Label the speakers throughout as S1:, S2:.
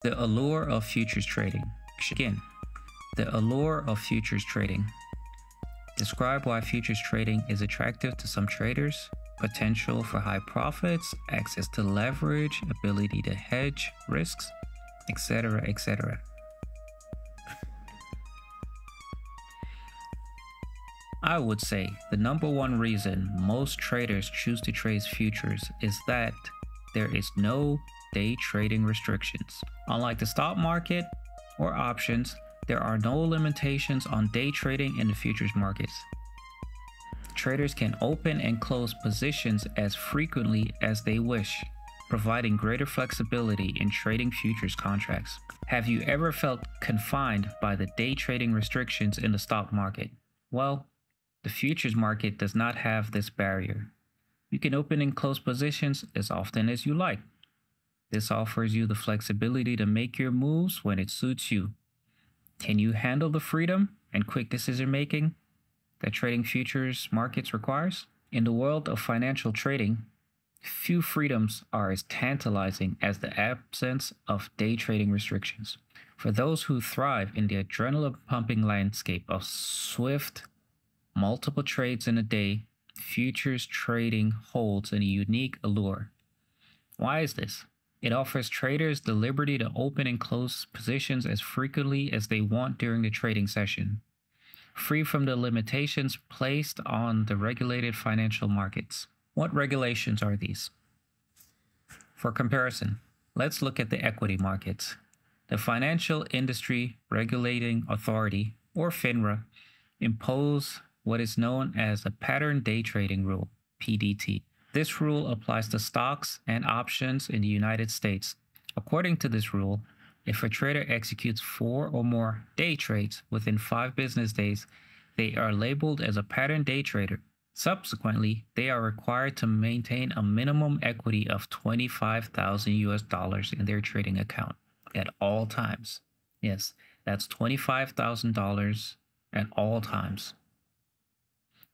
S1: The allure of futures trading. Again, the allure of futures trading. Describe why futures trading is attractive to some traders. Potential for high profits, access to leverage, ability to hedge risks, etc., etc. I would say the number one reason most traders choose to trade futures is that there is no day trading restrictions. Unlike the stock market or options, there are no limitations on day trading in the futures markets. Traders can open and close positions as frequently as they wish, providing greater flexibility in trading futures contracts. Have you ever felt confined by the day trading restrictions in the stock market? Well, the futures market does not have this barrier. You can open and close positions as often as you like. This offers you the flexibility to make your moves when it suits you. Can you handle the freedom and quick decision making that trading futures markets requires? In the world of financial trading, few freedoms are as tantalizing as the absence of day trading restrictions. For those who thrive in the adrenaline-pumping landscape of swift, multiple trades in a day, futures trading holds a unique allure. Why is this? It offers traders the liberty to open and close positions as frequently as they want during the trading session, free from the limitations placed on the regulated financial markets. What regulations are these? For comparison, let's look at the equity markets. The Financial Industry Regulating Authority, or FINRA, impose what is known as the Pattern Day Trading Rule, PDT. This rule applies to stocks and options in the United States. According to this rule, if a trader executes 4 or more day trades within 5 business days, they are labeled as a pattern day trader. Subsequently, they are required to maintain a minimum equity of $25,000 in their trading account at all times. Yes, that's $25,000 at all times.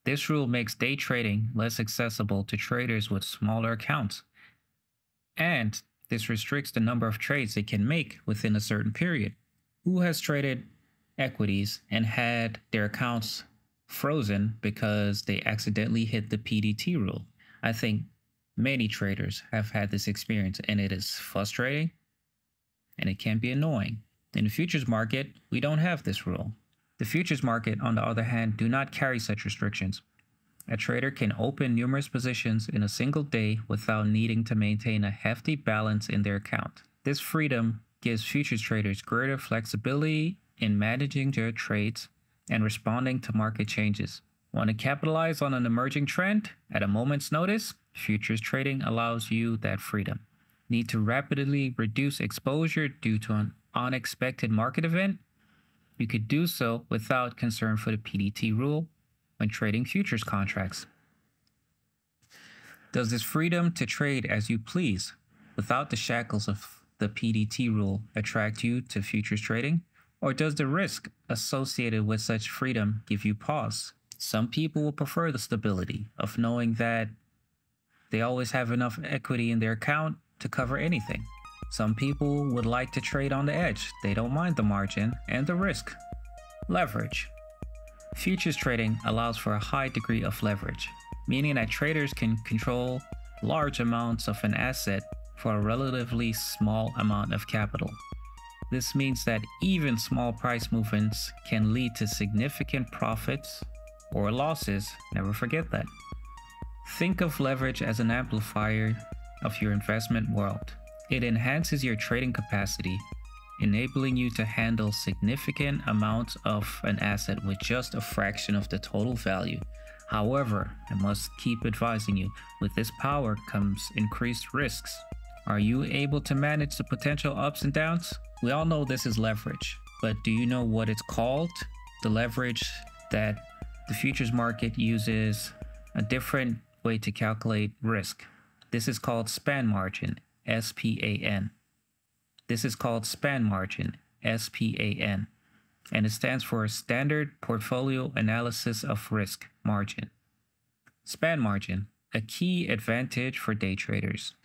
S1: This rule makes day trading less accessible to traders with smaller accounts, and this restricts the number of trades they can make within a certain period. Who has traded equities and had their accounts frozen because they accidentally hit the PDT rule? I think many traders have had this experience, and it is frustrating and it can be annoying. In the futures market, we don't have this rule. The futures market, on the other hand, do not carry such restrictions. A trader can open numerous positions in a single day without needing to maintain a hefty balance in their account. This freedom gives futures traders greater flexibility in managing their trades and responding to market changes. Want to capitalize on an emerging trend at a moment's notice? Futures trading allows you that freedom. Need to rapidly reduce exposure due to an unexpected market event? You could do so without concern for the PDT rule when trading futures contracts. Does this freedom to trade as you please without the shackles of the PDT rule attract you to futures trading? Or does the risk associated with such freedom give you pause? Some people will prefer the stability of knowing that they always have enough equity in their account to cover anything. Some people would like to trade on the edge. They don't mind the margin and the risk. Leverage. Futures trading allows for a high degree of leverage, meaning that traders can control large amounts of an asset for a relatively small amount of capital. This means that even small price movements can lead to significant profits or losses. Never forget that. Think of leverage as an amplifier of your investment world. It enhances your trading capacity, enabling you to handle significant amounts of an asset with just a fraction of the total value. However, I must keep advising you, with this power comes increased risks. Are you able to manage the potential ups and downs? We all know this is leverage, but do you know what it's called? The leverage that the futures market uses a different way to calculate risk. This is called span margin. SPAN. This is called span margin, SPAN, and it stands for Standard Portfolio Analysis of Risk Margin. Span margin, a key advantage for day traders.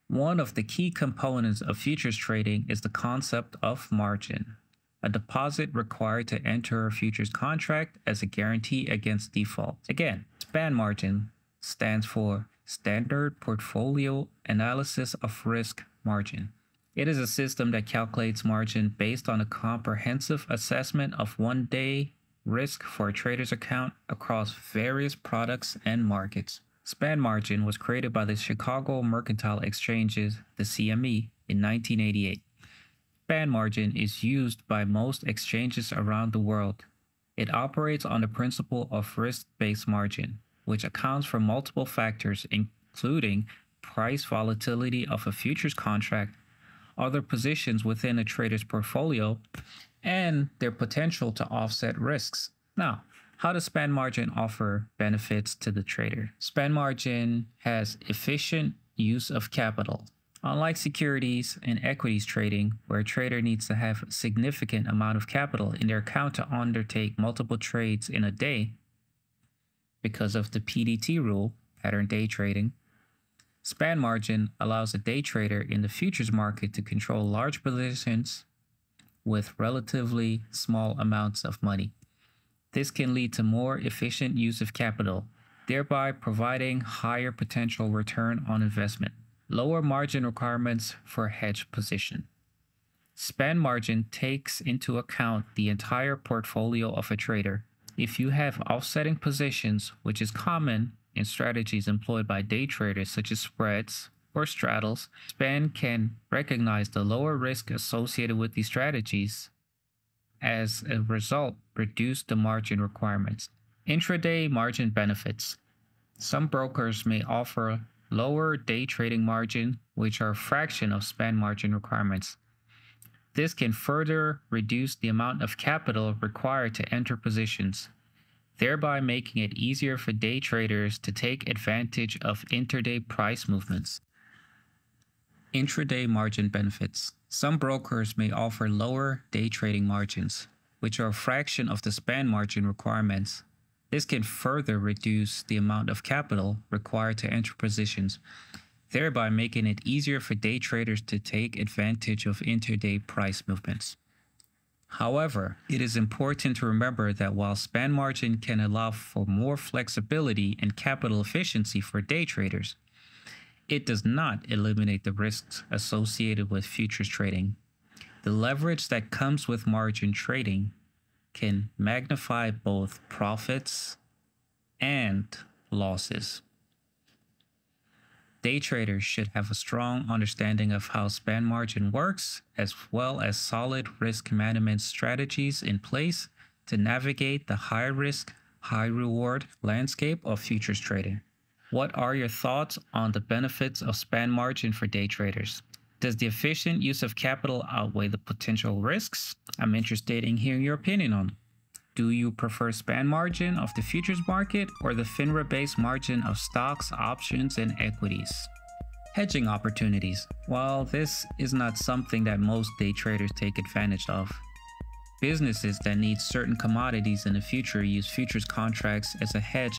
S1: One of the key components of futures trading is the concept of margin, a deposit required to enter a futures contract as a guarantee against default. Again, SPAN margin stands for Standard Portfolio Analysis of Risk Margin. It is a system that calculates margin based on a comprehensive assessment of one-day risk for a trader's account across various products and markets. SPAN margin was created by the Chicago Mercantile Exchanges, the CME, in 1988. SPAN margin is used by most exchanges around the world. It operates on the principle of risk-based margin, which accounts for multiple factors including price volatility of a futures contract, other positions within a trader's portfolio, and their potential to offset risks. Now, how does SPAN margin offer benefits to the trader? SPAN margin has efficient use of capital. Unlike securities and equities trading, where a trader needs to have a significant amount of capital in their account to undertake multiple trades in a day because of the PDT rule, pattern day trading, SPAN margin allows a day trader in the futures market to control large positions with relatively small amounts of money. This can lead to more efficient use of capital, thereby providing higher potential return on investment. Lower margin requirements for hedge position. SPAN margin takes into account the entire portfolio of a trader. If you have offsetting positions, which is common in strategies employed by day traders such as spreads or straddles, SPAN can recognize the lower risk associated with these strategies. As a result, reduce the margin requirements. Intraday margin benefits. Some brokers may offer lower day trading margin, which are a fraction of SPAN margin requirements. This can further reduce the amount of capital required to enter positions, thereby making it easier for day traders to take advantage of intraday price movements. Intraday margin benefits. Some brokers may offer lower day trading margins, which are a fraction of the SPAN margin requirements. This can further reduce the amount of capital required to enter positions, thereby making it easier for day traders to take advantage of intraday price movements. However, it is important to remember that while SPAN margin can allow for more flexibility and capital efficiency for day traders, it does not eliminate the risks associated with futures trading. The leverage that comes with margin trading can magnify both profits and losses. Day traders should have a strong understanding of how SPAN margin works, as well as solid risk management strategies in place to navigate the high risk, high reward landscape of futures trading. What are your thoughts on the benefits of SPAN margin for day traders? Does the efficient use of capital outweigh the potential risks? I'm interested in hearing your opinion on it. Do you prefer SPAN margin of the futures market or the FINRA-based margin of stocks, options, and equities? Hedging opportunities. While this is not something that most day traders take advantage of, businesses that need certain commodities in the future use futures contracts as a hedge